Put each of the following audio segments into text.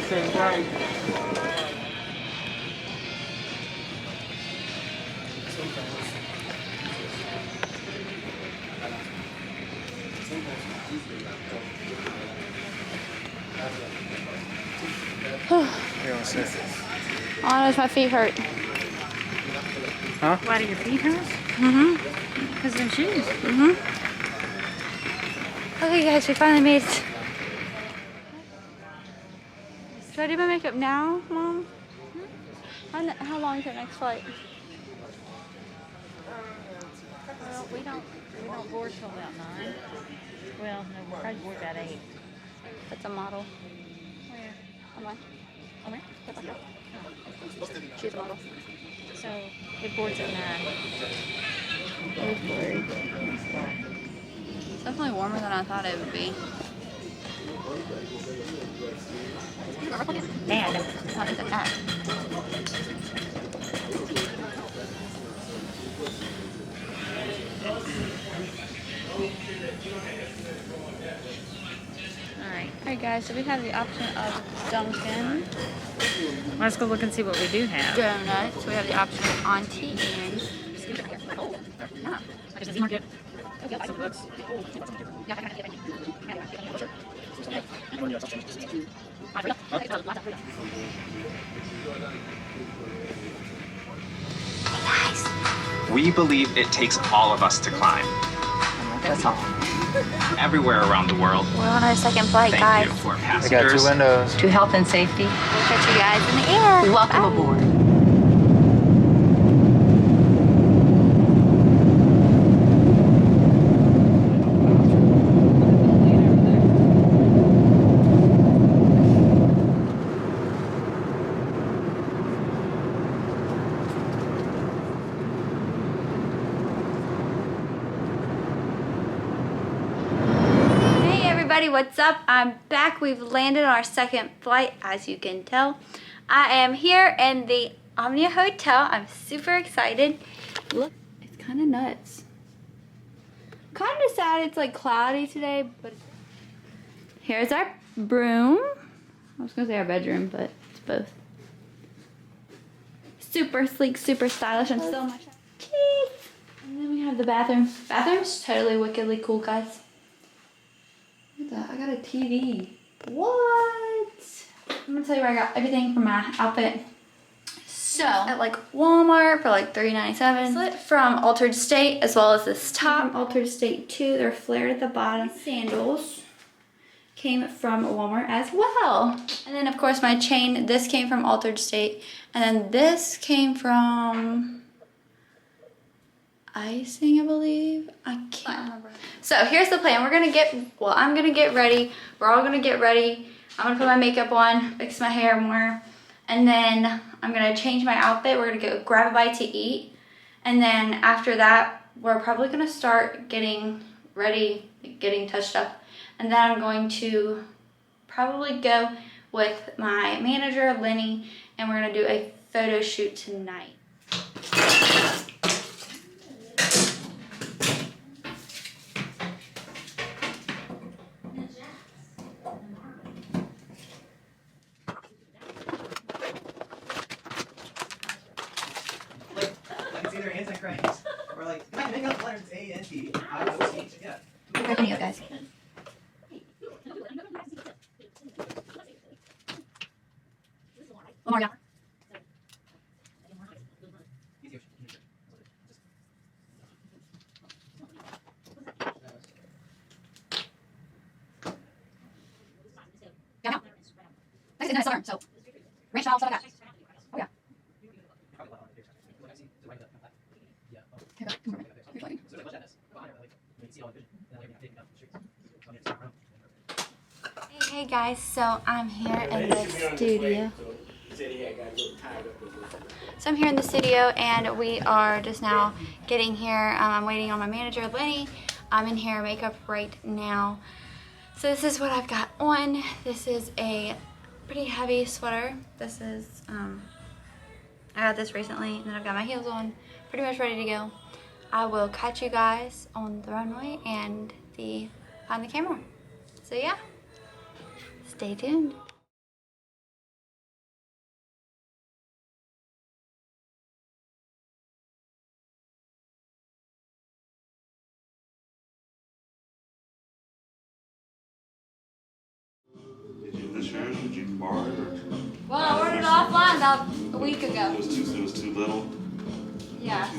same price. Oh, does my feet hurt? Huh? Why do your feet hurt? Mm-hmm. Because of them shoes. Mm-hmm. Okay, guys, we finally made it. Should I do my makeup now, Mom? How long is your next flight? Well, we don't board till about 9. Well, no, we'll probably board about 8. That's a model. Where? Come on. Oh, where? Yep, okay. Oh. She's a model. So it boards at 9. It's definitely warmer than I thought it would be. Dad. What is it at? Alright guys, so we have the option of Dunkin'. Let's go look and see what we do have. Donuts. We have the option of Auntie Anne's. We believe it takes all of us to climb. That's all. Everywhere around the world. We're on our second flight, guys. Thank you for our I passengers. got 2 windows. To health and safety, We'll catch you guys in the air. we welcome Bye. aboard. What's up? I'm back. We've landed on our second flight, as you can tell. I am here in the Omnia Hotel. I'm super excited. Look, it's kind of nuts. Kind of sad it's like cloudy today, but here's our room. I was gonna say our bedroom, but it's both. Super sleek, super stylish, and so much. And then we have the bathroom. Bathroom's totally wickedly cool, guys. Look at that, I got a TV. What? I'm gonna tell you where I got everything for my outfit. So, at like Walmart for like $3.97. Slit from Altered State, as well as this top. From Altered State too, they're flared at the bottom. Sandals came from Walmart as well. And then of course my chain, this came from Altered State. And then this came from Icing, I believe. I can't remember. So here's the plan. I'm gonna get ready. We're all gonna get ready. I'm gonna put my makeup on, fix my hair more, and then I'm gonna change my outfit. We're gonna go grab a bite to eat. And then after that, we're probably gonna start getting ready, getting touched up. And then I'm going to probably go with my manager, Lenny, and we're gonna do a photo shoot tonight. Either Antichrist or like make up letters A and T. I don't know. Yeah. Any of guys. One more, yeah. Next is gonna start, so range all stuff I got. Oh yeah. Hey guys, so I'm here in the studio. So I'm here in the studio and we are just now getting here. I'm waiting on my manager, Lenny. I'm in here makeup right now. So this is what I've got on. This is a pretty heavy sweater. This is, I got this recently and then I've got my heels on. Pretty much ready to go. I will catch you guys on the runway and behind the camera. So yeah, stay tuned. yours? Did you borrow it? Or? Well, I ordered it offline about a week ago. It was too little. Yeah.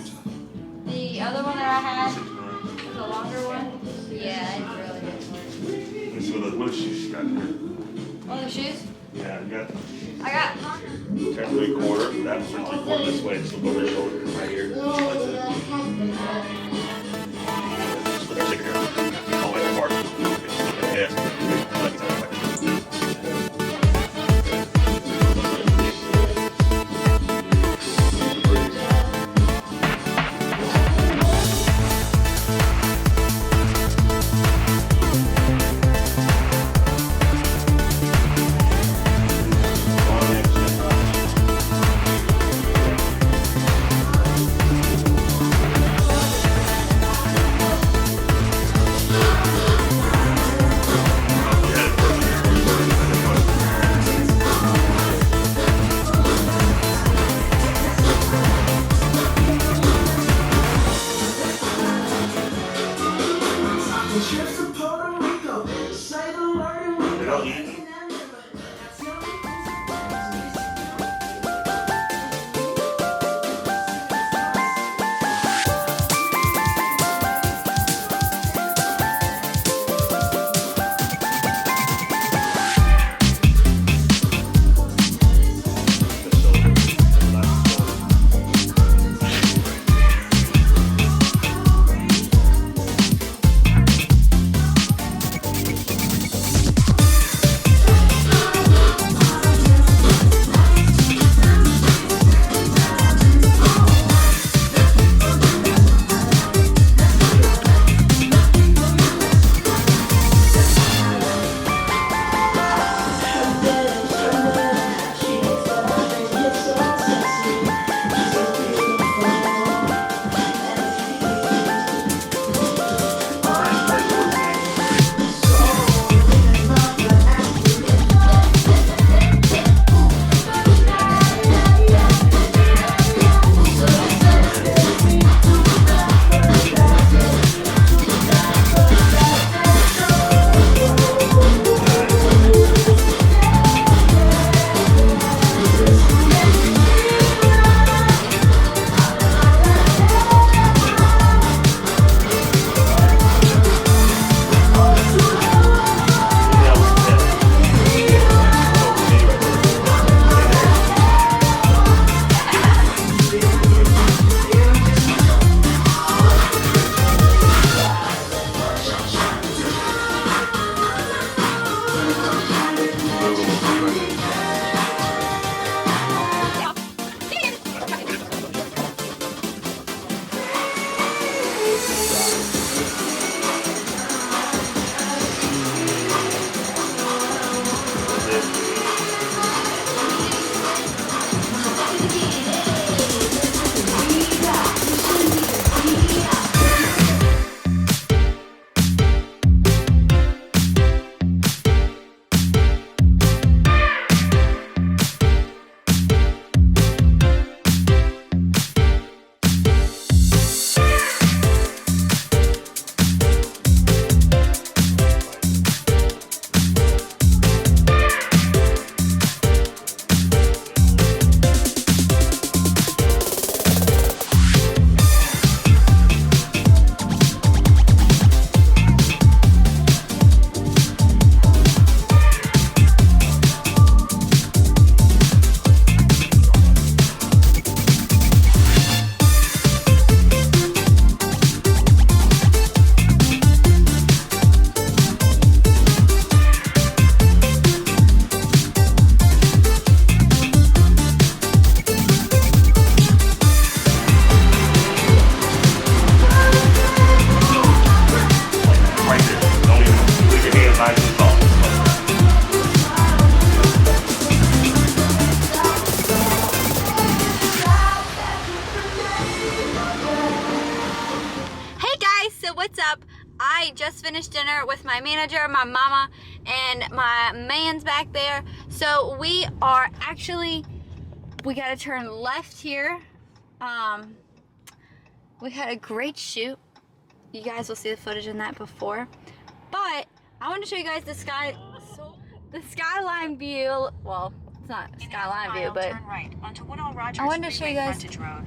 The other one that I had was a longer one. Yeah, it really didn't work. Let me see what shoes you got here. Oh, the shoes? Yeah, you got I got 10 3/4. That was 3/4 this way. So over your shoulder right here. That's it. Just put that sticker here. All the way apart. Yeah. I just finished dinner with my manager, my mama, and my man's back there. So we are actually, we gotta turn left here. We had a great shoot. You guys will see the footage in that before. But I want to show you guys the sky. the skyline view. Well, it's not a skyline view, but turn right onto Woodall Rogers I wanted to show you guys. Frontage Road.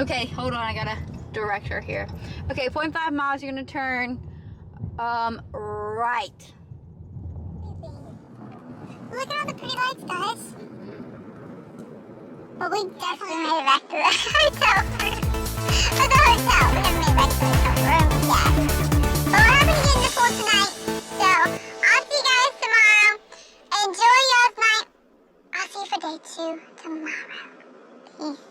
Okay, hold on, I got a director here. Okay, 0.5 miles, you're gonna turn right. Look at all the pretty lights, guys. Well, we definitely made it back to the hotel first. But the hotel, we haven't made it back to the hotel room yet. But we're hoping to get in the pool tonight. So, I'll see you guys tomorrow. Enjoy y'all's night. I'll see you for day 2 tomorrow. Peace.